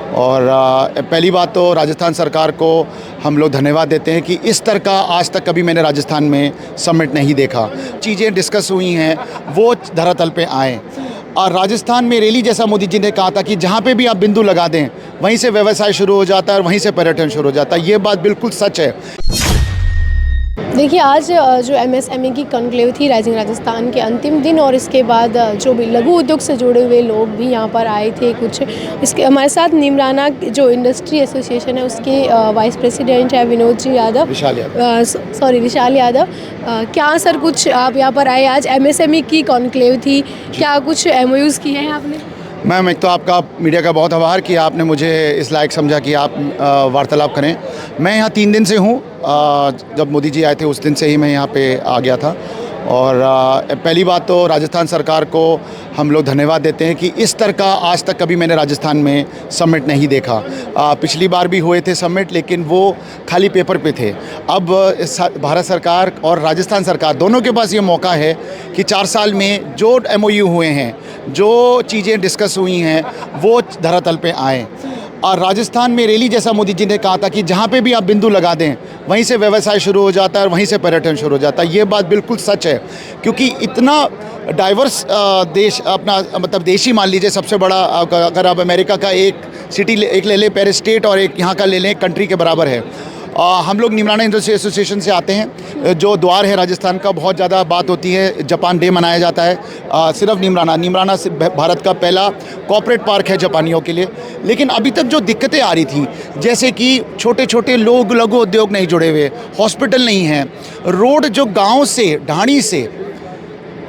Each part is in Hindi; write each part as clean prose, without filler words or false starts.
और पहली बात तो राजस्थान सरकार को हम लोग धन्यवाद देते हैं कि इस तरह का आज तक कभी मैंने राजस्थान में समिट नहीं देखा। चीज़ें डिस्कस हुई हैं वो धरातल पे आएँ। और राजस्थान में रैली जैसा मोदी जी ने कहा था कि जहाँ पे भी आप बिंदु लगा दें वहीं से व्यवसाय शुरू हो जाता है और वहीं से पर्यटन शुरू हो जाता है। ये बात बिल्कुल सच है। देखिए, आज जो एमएसएमई की कॉन्क्लेव थी राइजिंग राजस्थान के अंतिम दिन, और इसके बाद जो भी लघु उद्योग से जुड़े हुए लोग भी यहाँ पर आए थे कुछ। इसके हमारे साथ निमराना जो इंडस्ट्री एसोसिएशन है उसके वाइस प्रेसिडेंट है विनोद जी यादव, विशाल यादव। क्या सर कुछ आप यहाँ पर आए, आज एमएसएमई की कॉन्क्लेव थी, क्या कुछ एमओयूज़ किए हैं आपने? मैम, एक तो आपका मीडिया का बहुत आभार कि आपने मुझे इस लायक समझा कि आप वार्तालाप करें। मैं यहाँ 3 दिन से हूँ। जब मोदी जी आए थे उस दिन से ही मैं यहाँ पे आ गया था। और पहली बात तो राजस्थान सरकार को हम लोग धन्यवाद देते हैं कि इस तरह का आज तक कभी मैंने राजस्थान में समिट नहीं देखा। पिछली बार भी हुए थे समिट, लेकिन वो खाली पेपर पे थे। अब भारत सरकार और राजस्थान सरकार दोनों के पास ये मौका है कि 4 साल में जो एमओयू हुए हैं, जो चीज़ें डिस्कस हुई हैं वो धरातल पे आएँ। और राजस्थान में रैली जैसा मोदी जी ने कहा था कि जहाँ पे भी आप बिंदु लगा दें वहीं से व्यवसाय शुरू हो जाता है और वहीं से पर्यटन शुरू हो जाता है। ये बात बिल्कुल सच है, क्योंकि इतना डाइवर्स देश अपना मतलब देश ही मान लीजिए सबसे बड़ा। अगर आप अमेरिका का एक सिटी एक ले लें, पेरिस स्टेट, और एक यहाँ का ले लें, कंट्री के बराबर है। हम लोग निमराना इंडस्ट्री एसोसिएशन से आते हैं। जो द्वार है राजस्थान का, बहुत ज़्यादा बात होती है। जापान डे मनाया जाता है। सिर्फ निमराना भारत का पहला कॉर्पोरेट पार्क है जापानियों के लिए। लेकिन अभी तक जो दिक्कतें आ रही थी, जैसे कि छोटे छोटे लोग लघु उद्योग नहीं जुड़े हुए, हॉस्पिटल नहीं है, रोड जो गाँव से ढाणी से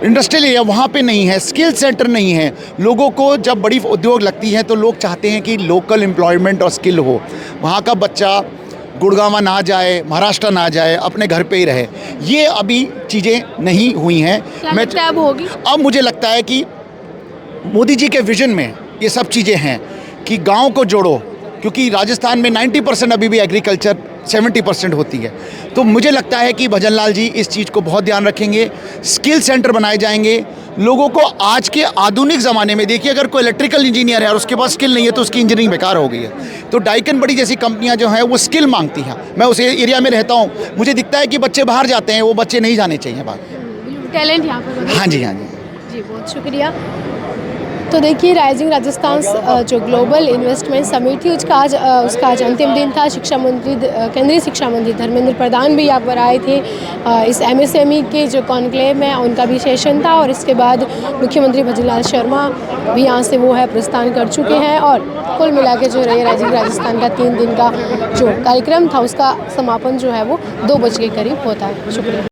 इंडस्ट्रियल एरिया वहाँ पे नहीं है, स्किल सेंटर नहीं है। लोगों को जब बड़ी उद्योग लगती हैं तो लोग चाहते हैं कि लोकल एम्प्लॉयमेंट और स्किल हो। वहाँ का बच्चा गुड़गांव ना जाए, महाराष्ट्र ना जाए, अपने घर पे ही रहे। ये अभी चीज़ें नहीं हुई हैं। अब मुझे लगता है कि मोदी जी के विजन में ये सब चीज़ें हैं कि गांव को जोड़ो, क्योंकि राजस्थान में 90% अभी भी एग्रीकल्चर 70% होती है। तो मुझे लगता है कि भजन लाल जी इस चीज़ को बहुत ध्यान रखेंगे। स्किल सेंटर बनाए जाएंगे। लोगों को आज के आधुनिक ज़माने में देखिए, अगर कोई इलेक्ट्रिकल इंजीनियर है और उसके पास स्किल नहीं है तो उसकी इंजीनियरिंग बेकार हो गई है। तो डाइकन बड़ी जैसी कंपनियां जो हैं वो स्किल मांगती हैं। मैं उस एरिया में रहता हूँ, मुझे दिखता है कि बच्चे बाहर जाते हैं, वो बच्चे नहीं जाने चाहिए बाहर। टैलेंट यहाँ पर। हाँ जी, हाँ जी, बहुत शुक्रिया। तो देखिए, राइजिंग राजस्थान जो ग्लोबल इन्वेस्टमेंट समिट थी उसका आज अंतिम दिन था। केंद्रीय शिक्षा मंत्री धर्मेंद्र प्रधान भी यहाँ पर आए थे। इस एमएसएमई के जो कॉन्क्लेव में उनका भी सेशन था, और इसके बाद मुख्यमंत्री भजन लाल शर्मा भी यहाँ से प्रस्थान कर चुके हैं। और कुल मिला के जो राइजिंग राजस्थान का 3 दिन का जो कार्यक्रम था उसका समापन जो है वो 2 बजे के करीब होता है। शुक्रिया।